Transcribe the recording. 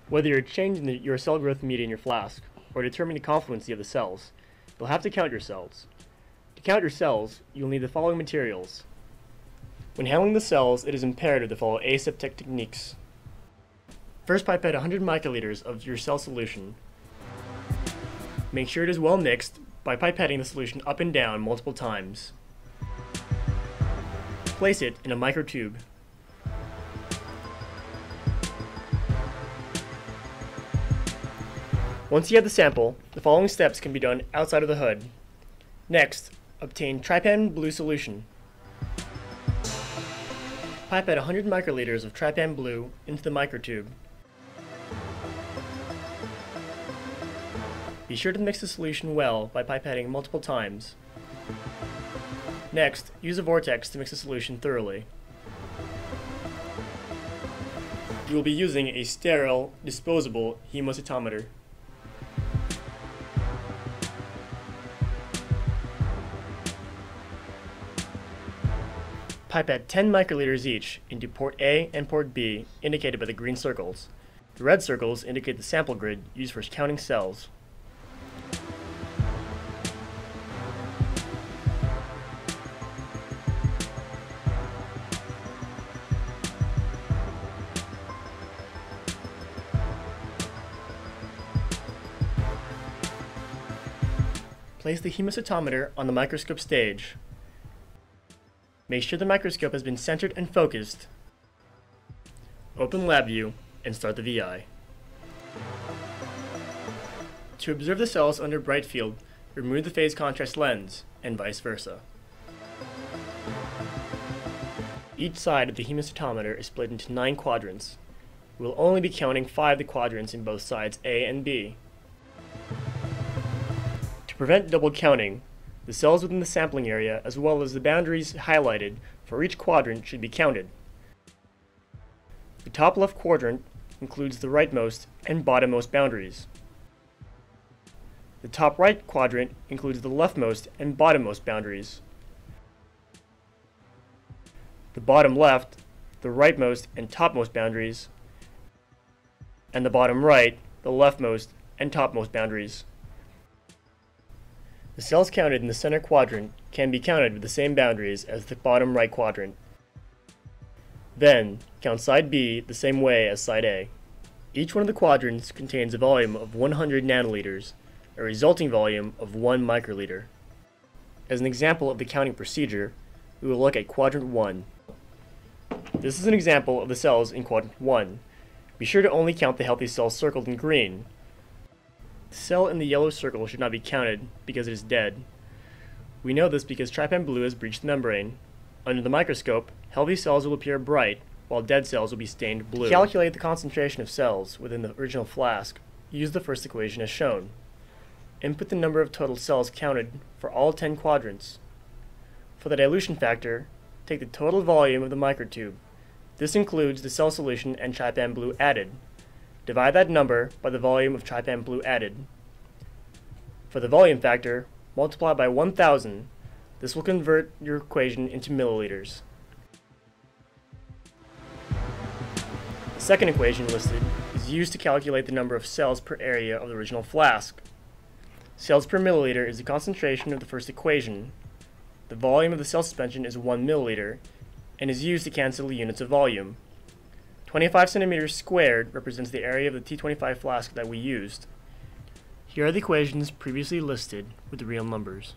Whether you're changing your cell growth media in your flask or determining the confluency of the cells, you'll have to count your cells. To count your cells, you'll need the following materials. When handling the cells, it is imperative to follow aseptic techniques. First, pipette 100 microliters of your cell solution. Make sure it is well mixed by pipetting the solution up and down multiple times. Place it in a microtube. Once you have the sample, the following steps can be done outside of the hood. Next, obtain trypan blue solution. Pipette 100 microliters of trypan blue into the microtube. Be sure to mix the solution well by pipetting multiple times. Next, use a vortex to mix the solution thoroughly. You will be using a sterile, disposable hemocytometer. Pipette 10 microliters each into port A and port B, indicated by the green circles. The red circles indicate the sample grid used for counting cells. Place the hemocytometer on the microscope stage. Make sure the microscope has been centered and focused. Open LabVIEW and start the VI. To observe the cells under bright field, remove the phase contrast lens, and vice versa. Each side of the hemocytometer is split into 9 quadrants. We will only be counting 5 of the quadrants in both sides A and B. To prevent double counting, the cells within the sampling area, as well as the boundaries highlighted for each quadrant, should be counted. The top left quadrant includes the rightmost and bottommost boundaries. The top right quadrant includes the leftmost and bottommost boundaries. The bottom left, the rightmost and topmost boundaries, and the bottom right, the leftmost and topmost boundaries. The cells counted in the center quadrant can be counted with the same boundaries as the bottom right quadrant. Then, count side B the same way as side A. Each one of the quadrants contains a volume of 100 nanoliters, a resulting volume of 1 microliter. As an example of the counting procedure, we will look at quadrant 1. This is an example of the cells in quadrant 1. Be sure to only count the healthy cells circled in green. The cell in the yellow circle should not be counted because it is dead. We know this because trypan blue has breached the membrane. Under the microscope, healthy cells will appear bright, while dead cells will be stained blue. To calculate the concentration of cells within the original flask, use the first equation as shown. Input the number of total cells counted for all 10 quadrants. For the dilution factor, take the total volume of the microtube. This includes the cell solution and trypan blue added. Divide that number by the volume of trypan blue added. For the volume factor, multiply by 1000. This will convert your equation into milliliters. The second equation listed is used to calculate the number of cells per area of the original flask. Cells per milliliter is the concentration of the first equation. The volume of the cell suspension is 1 milliliter and is used to cancel the units of volume. 25 centimeters squared represents the area of the T25 flask that we used. Here are the equations previously listed with the real numbers.